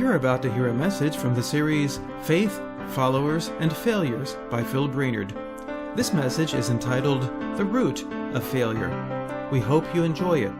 You're about to hear a message from the series Faith, Followers, and Failures by Phil Brainerd. This message is entitled The Root of Failure. We hope you enjoy it.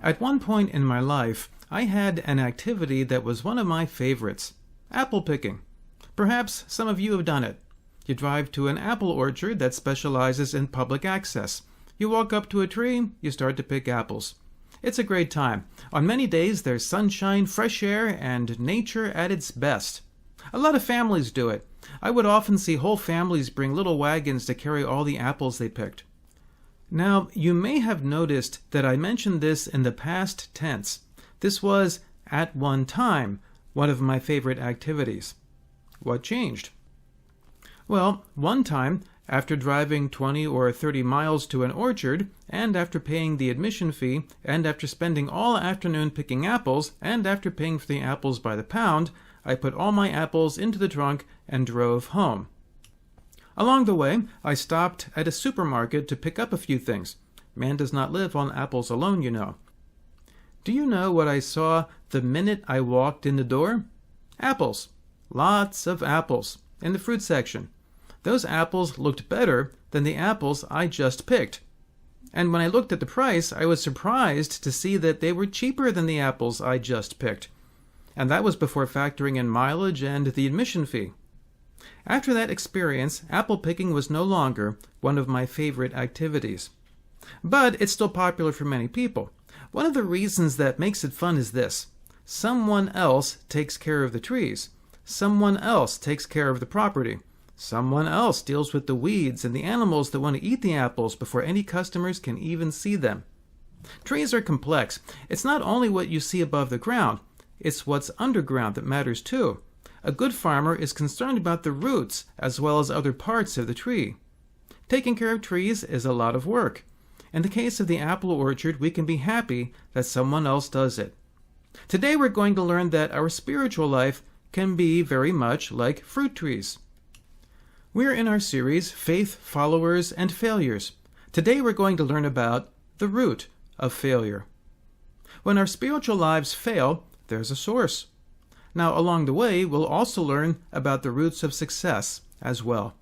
At one point in my life, I had an activity that was one of my favorites: apple picking. Perhaps some of you have done it. You drive to an apple orchard that specializes in public access. You walk up to a tree, you start to pick apples. It's a great time. On many days there's sunshine, fresh air, and nature at its best. A lot of families do it. I would often see whole families bring little wagons to carry all the apples they picked. Now, you may have noticed that I mentioned this in the past tense. This was, at one time, one of my favorite activities. What changed? Well, one time, after driving 20 or 30 miles to an orchard, and after paying the admission fee, and after spending all afternoon picking apples, and after paying for the apples by the pound, I put all my apples into the trunk and drove home. Along the way, I stopped at a supermarket to pick up a few things. Man does not live on apples alone, you know. Do you know what I saw the minute I walked in the door? Apples. Lots of apples in the fruit section. Those apples looked better than the apples I just picked. And when I looked at the price, I was surprised to see that they were cheaper than the apples I just picked. And that was before factoring in mileage and the admission fee. After that experience, apple picking was no longer one of my favorite activities. But it's still popular for many people. One of the reasons that makes it fun is this: someone else takes care of the trees. Someone else takes care of the property. Someone else deals with the weeds and the animals that want to eat the apples before any customers can even see them. Trees are complex. It's not only what you see above the ground, it's what's underground that matters too. A good farmer is concerned about the roots as well as other parts of the tree. Taking care of trees is a lot of work. In the case of the apple orchard, we can be happy that someone else does it. Today we're going to learn that our spiritual life can be very much like fruit trees. We're in our series, Faith, Followers, and Failures. Today we're going to learn about the root of failure. When our spiritual lives fail, there's a source. Now, along the way, we'll also learn about the roots of success as well.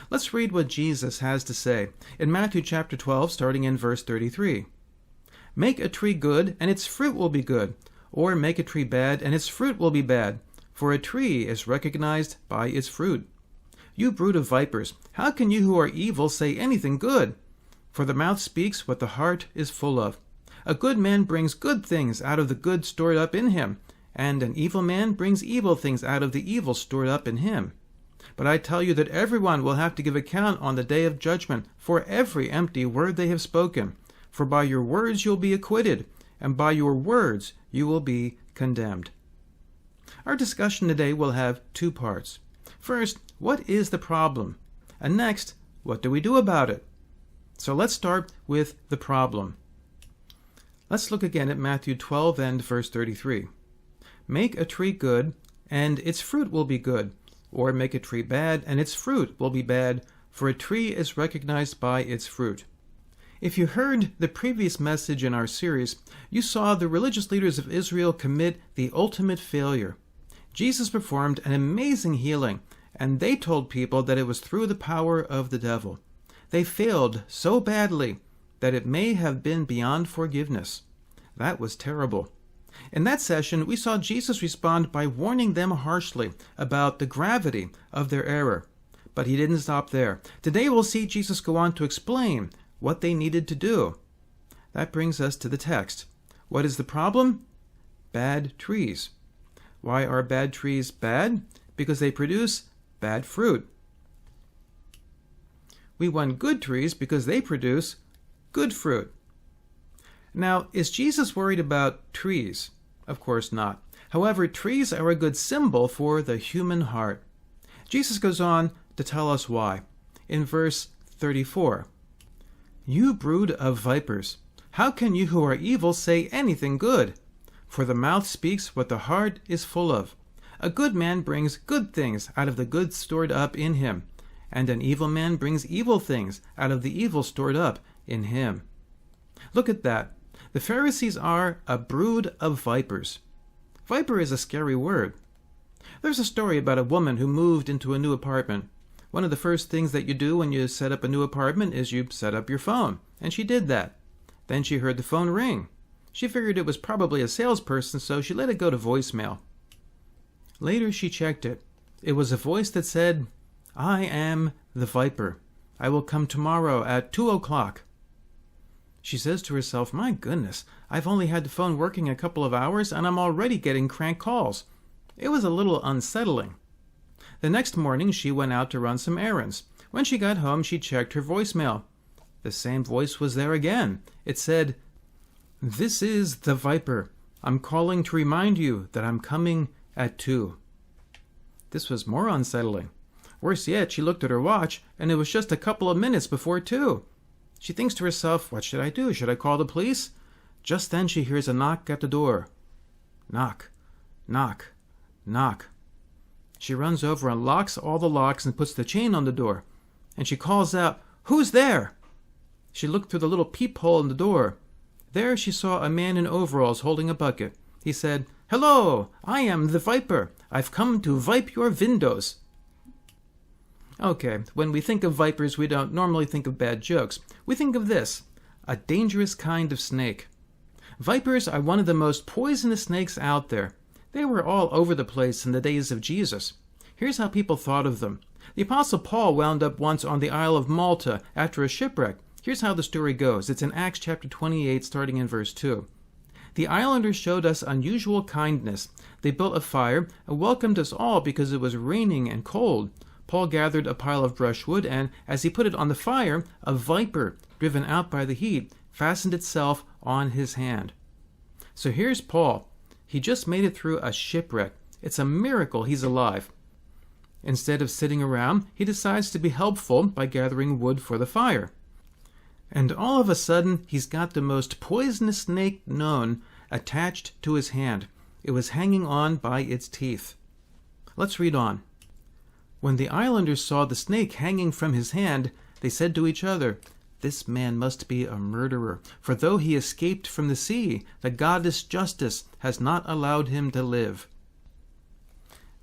Let's read what Jesus has to say in Matthew chapter 12, starting in verse 33. Make a tree good, and its fruit will be good, or make a tree bad, and its fruit will be bad, for a tree is recognized by its fruit. You brood of vipers, how can you who are evil say anything good? For the mouth speaks what the heart is full of. A good man brings good things out of the good stored up in him, and an evil man brings evil things out of the evil stored up in him. But I tell you that everyone will have to give account on the day of judgment for every empty word they have spoken. For by your words you'll be acquitted, and by your words you will be condemned. Our discussion today will have two parts. First, what is the problem? And next, what do we do about it? So let's start with the problem. Let's look again at Matthew 12 and verse 33. Make a tree good, and its fruit will be good, or make a tree bad, and its fruit will be bad, for a tree is recognized by its fruit. If you heard the previous message in our series, you saw the religious leaders of Israel commit the ultimate failure. Jesus performed an amazing healing, and they told people that it was through the power of the devil. They failed so badly that it may have been beyond forgiveness. That was terrible. In that session, we saw Jesus respond by warning them harshly about the gravity of their error. But he didn't stop there. Today we'll see Jesus go on to explain what they needed to do. That brings us to the text. What is the problem? Bad trees. Why are bad trees bad? Because they produce bad fruit. We want good trees because they produce good fruit. Now, is Jesus worried about trees? Of course not. However, trees are a good symbol for the human heart. Jesus goes on to tell us why. In verse 34, You brood of vipers, how can you who are evil say anything good? For the mouth speaks what the heart is full of. A good man brings good things out of the good stored up in him, and an evil man brings evil things out of the evil stored up in him. Look at that. The Pharisees are a brood of vipers. Viper is a scary word. There's a story about a woman who moved into a new apartment. One of the first things that you do when you set up a new apartment is you set up your phone, and she did that. Then she heard the phone ring. She figured it was probably a salesperson, so she let it go to voicemail. Later she checked it. It was a voice that said, "I am the Viper. I will come tomorrow at 2 o'clock. She says to herself, "My goodness, I've only had the phone working a couple of hours and I'm already getting crank calls." It was a little unsettling. The next morning she went out to run some errands. When she got home, she checked her voicemail. The same voice was there again. It said, "This is the Viper. I'm calling to remind you that I'm coming at 2. This was more unsettling. Worse yet, she looked at her watch, and it was just a couple of minutes before 2. She thinks to herself, what should I do? Should I call the police? Just then she hears a knock at the door. Knock, knock, knock. She runs over and locks all the locks and puts the chain on the door. And she calls out, "Who's there?" She looked through the little peephole in the door. There she saw a man in overalls holding a bucket. He said, "Hello, I am the Viper. I've come to vipe your windows." Okay, when we think of vipers, we don't normally think of bad jokes. We think of this, a dangerous kind of snake. Vipers are one of the most poisonous snakes out there. They were all over the place in the days of Jesus. Here's how people thought of them. The Apostle Paul wound up once on the Isle of Malta after a shipwreck. Here's how the story goes. It's in Acts chapter 28, starting in verse 2. The islanders showed us unusual kindness. They built a fire and welcomed us all because it was raining and cold. Paul gathered a pile of brushwood, and as he put it on the fire, a viper, driven out by the heat, fastened itself on his hand. So here's Paul. He just made it through a shipwreck. It's a miracle he's alive. Instead of sitting around, he decides to be helpful by gathering wood for the fire. And all of a sudden, he's got the most poisonous snake known attached to his hand. It was hanging on by its teeth. Let's read on. When the islanders saw the snake hanging from his hand, they said to each other, "This man must be a murderer, for though he escaped from the sea, the goddess Justice has not allowed him to live."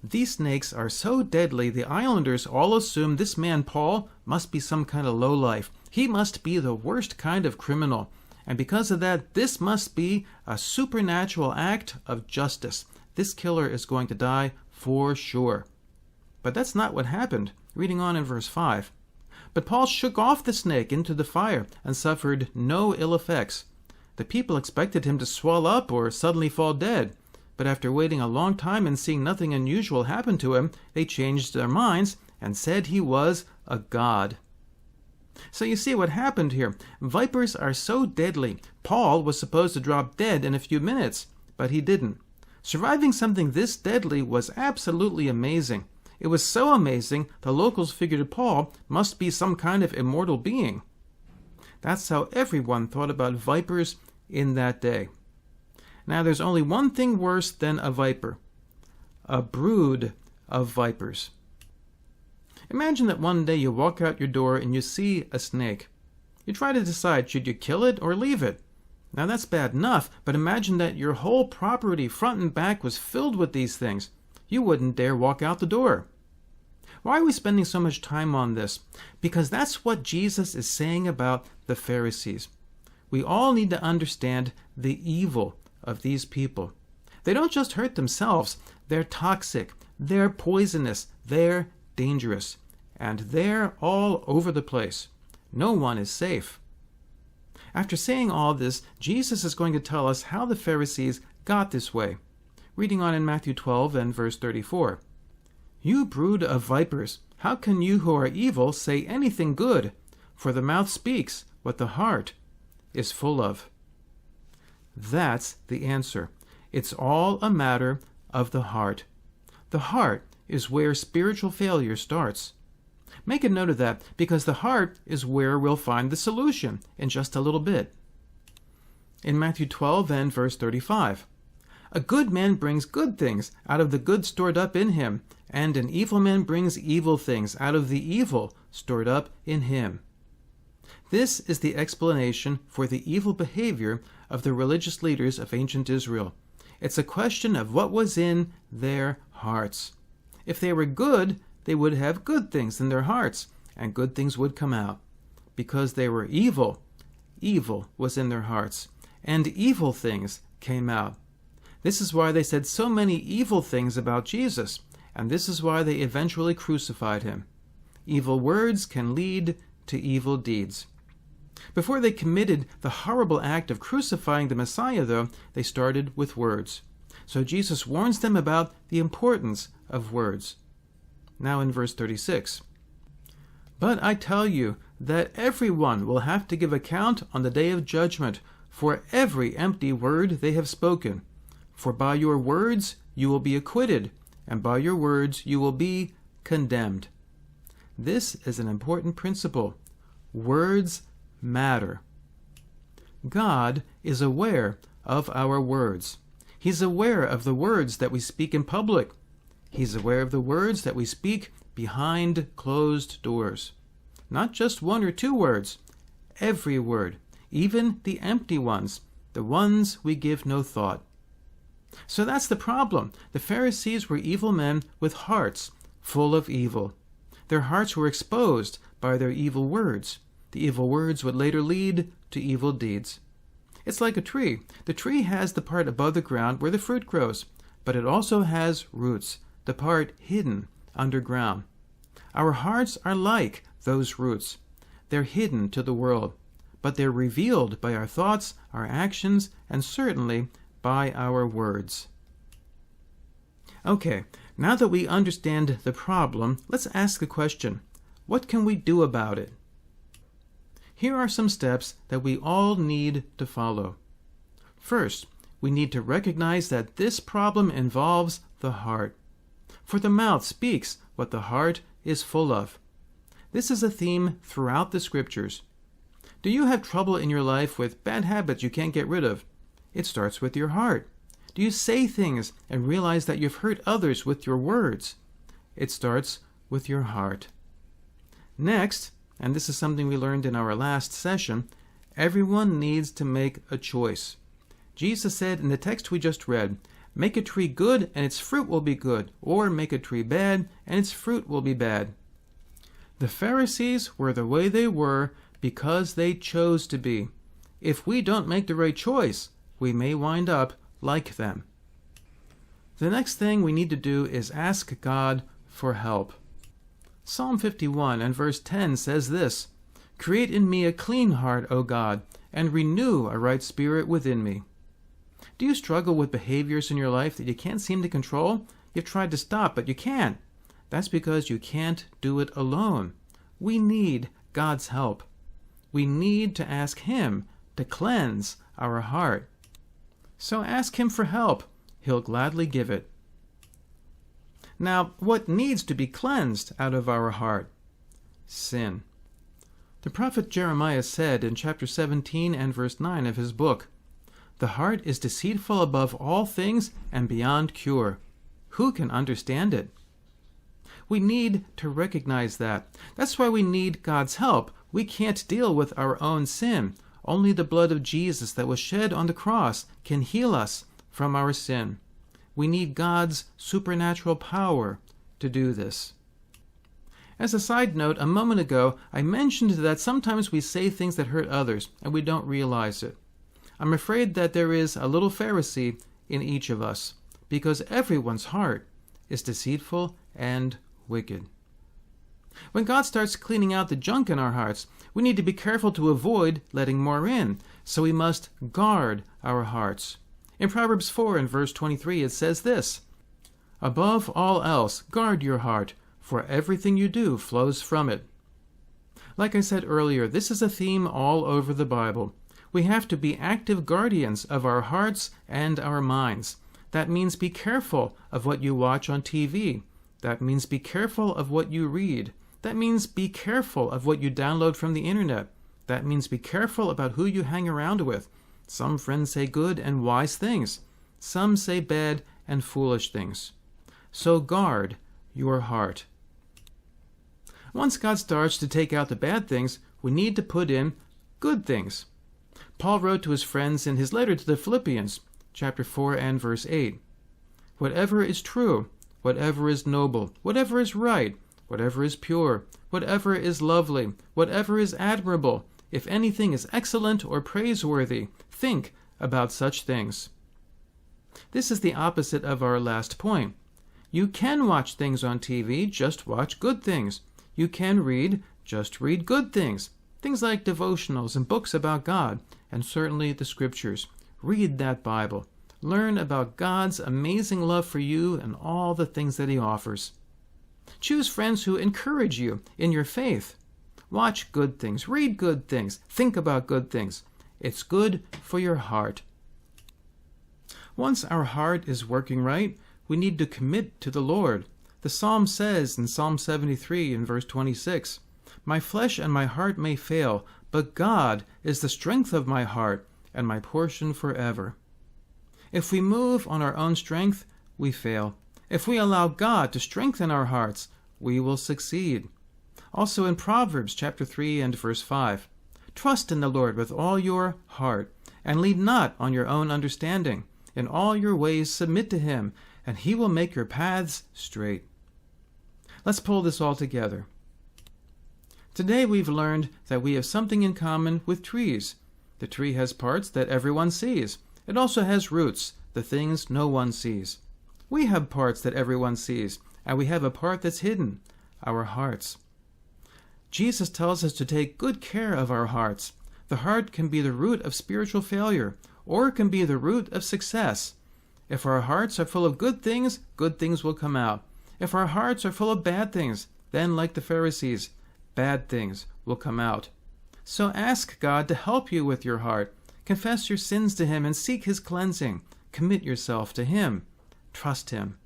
These snakes are so deadly, the islanders all assume this man Paul must be some kind of lowlife. He must be the worst kind of criminal. And because of that, this must be a supernatural act of justice. This killer is going to die for sure. But that's not what happened. Reading on in verse 5. But Paul shook off the snake into the fire and suffered no ill effects. The people expected him to swell up or suddenly fall dead. But after waiting a long time and seeing nothing unusual happen to him, they changed their minds and said he was a god. So you see what happened here. Vipers are so deadly. Paul was supposed to drop dead in a few minutes, but he didn't. Surviving something this deadly was absolutely amazing. It was so amazing, the locals figured Paul must be some kind of immortal being. That's how everyone thought about vipers in that day. Now, there's only one thing worse than a viper. A brood of vipers. Imagine that one day you walk out your door and you see a snake. You try to decide, should you kill it or leave it? Now, that's bad enough, but imagine that your whole property, front and back, was filled with these things. You wouldn't dare walk out the door. Why are we spending so much time on this? Because that's what Jesus is saying about the Pharisees. We all need to understand the evil of these people. They don't just hurt themselves. They're toxic. They're poisonous. They're dangerous. And they're all over the place. No one is safe. After saying all this, Jesus is going to tell us how the Pharisees got this way. Reading on in Matthew 12 and verse 34. "You brood of vipers, how can you who are evil say anything good? For the mouth speaks what the heart is full of." That's the answer. It's all a matter of the heart. The heart is where spiritual failure starts. Make a note of that, because the heart is where we'll find the solution in just a little bit. In Matthew 12 and verse 35. "A good man brings good things out of the good stored up in him, and an evil man brings evil things out of the evil stored up in him." This is the explanation for the evil behavior of the religious leaders of ancient Israel. It's a question of what was in their hearts. If they were good, they would have good things in their hearts, and good things would come out. Because they were evil, evil was in their hearts, and evil things came out. This is why they said so many evil things about Jesus, and this is why they eventually crucified him. Evil words can lead to evil deeds. Before they committed the horrible act of crucifying the Messiah, though, they started with words. So Jesus warns them about the importance of words. Now in verse 36. But I tell you that everyone will have to give account on the day of judgment for every empty word they have spoken. For by your words you will be acquitted, and by your words you will be condemned. This is an important principle. Words matter. God is aware of our words. He's aware of the words that we speak in public. He's aware of the words that we speak behind closed doors. Not just one or two words, every word, even the empty ones, the ones we give no thought. So that's the problem. The Pharisees were evil men with hearts full of evil. Their hearts were exposed by their evil words. The evil words would later lead to evil deeds. It's like a tree. The tree has the part above the ground where the fruit grows, but it also has roots, the part hidden underground. Our hearts are like those roots. They're hidden to the world, but they're revealed by our thoughts, our actions, and certainly by our words. Okay, now that we understand the problem, let's ask the question, what can we do about it? Here are some steps that we all need to follow. First, we need to recognize that this problem involves the heart. For the mouth speaks what the heart is full of. This is a theme throughout the scriptures. Do you have trouble in your life with bad habits you can't get rid of? It starts with your heart. Do you say things and realize that you've hurt others with your words? It starts with your heart. Next, and this is something we learned in our last session, everyone needs to make a choice. Jesus said in the text we just read, make a tree good and its fruit will be good, or make a tree bad and its fruit will be bad. The Pharisees were the way they were because they chose to be. If we don't make the right choice, we may wind up like them. The next thing we need to do is ask God for help. Psalm 51 and verse 10 says this, create in me a clean heart, O God, and renew a right spirit within me. Do you struggle with behaviors in your life that you can't seem to control? You've tried to stop, but you can't. That's because you can't do it alone. We need God's help. We need to ask Him to cleanse our heart. So ask Him for help. He'll gladly give it. Now, what needs to be cleansed out of our heart? Sin. The prophet Jeremiah said in chapter 17 and verse 9 of his book, the heart is deceitful above all things and beyond cure. Who can understand it? We need to recognize that. That's why we need God's help. We can't deal with our own sin. Only the blood of Jesus that was shed on the cross can heal us from our sin. We need God's supernatural power to do this. As a side note, a moment ago, I mentioned that sometimes we say things that hurt others, and we don't realize it. I'm afraid that there is a little Pharisee in each of us, because everyone's heart is deceitful and wicked. When God starts cleaning out the junk in our hearts, we need to be careful to avoid letting more in, so we must guard our hearts. In Proverbs 4 and verse 23 it says this, above all else, guard your heart, for everything you do flows from it. Like I said earlier, this is a theme all over the Bible. We have to be active guardians of our hearts and our minds. That means be careful of what you watch on TV. That means be careful of what you read. That means be careful of what you download from the internet. That means be careful about who you hang around with. Some friends say good and wise things. Some say bad and foolish things. So guard your heart. Once God starts to take out the bad things, we need to put in good things. Paul wrote to his friends in his letter to the Philippians, chapter 4 and verse 8, "Whatever is true, whatever is noble, whatever is right, whatever is pure, whatever is lovely, whatever is admirable, if anything is excellent or praiseworthy, think about such things." This is the opposite of our last point. You can watch things on TV, just watch good things. You can read, just read good things. Things like devotionals and books about God, and certainly the scriptures. Read that Bible. Learn about God's amazing love for you and all the things that He offers. Choose friends who encourage you in your faith. Watch good things, read good things, think about good things. It's good for your heart. Once our heart is working right, we need to commit to the Lord. The Psalm says in Psalm 73 in verse 26, "My flesh and my heart may fail, but God is the strength of my heart and my portion forever." If we move on our own strength, we fail. If we allow God to strengthen our hearts, we will succeed. Also in Proverbs chapter 3 and verse 5, "Trust in the Lord with all your heart, and lean not on your own understanding. In all your ways submit to Him, and He will make your paths straight." Let's pull this all together. Today we've learned that we have something in common with trees. The tree has parts that everyone sees. It also has roots, the things no one sees. We have parts that everyone sees, and we have a part that's hidden, our hearts. Jesus tells us to take good care of our hearts. The heart can be the root of spiritual failure, or it can be the root of success. If our hearts are full of good things will come out. If our hearts are full of bad things, then like the Pharisees, bad things will come out. So ask God to help you with your heart. Confess your sins to Him and seek His cleansing. Commit yourself to Him. Trust Him.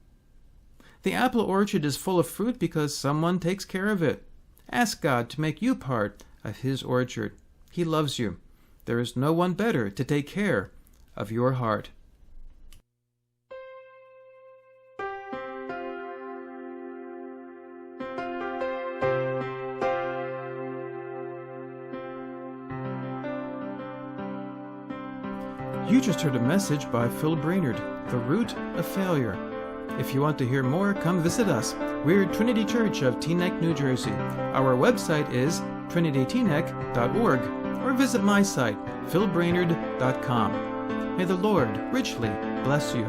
The apple orchard is full of fruit because someone takes care of it. Ask God to make you part of His orchard. He loves you. There is no one better to take care of your heart. You just heard a message by Phil Brainerd, The Root of Failure. If you want to hear more, come visit us. We're Trinity Church of Teaneck, New Jersey. Our website is trinityteaneck.org, or visit my site, philbrainerd.com. May the Lord richly bless you.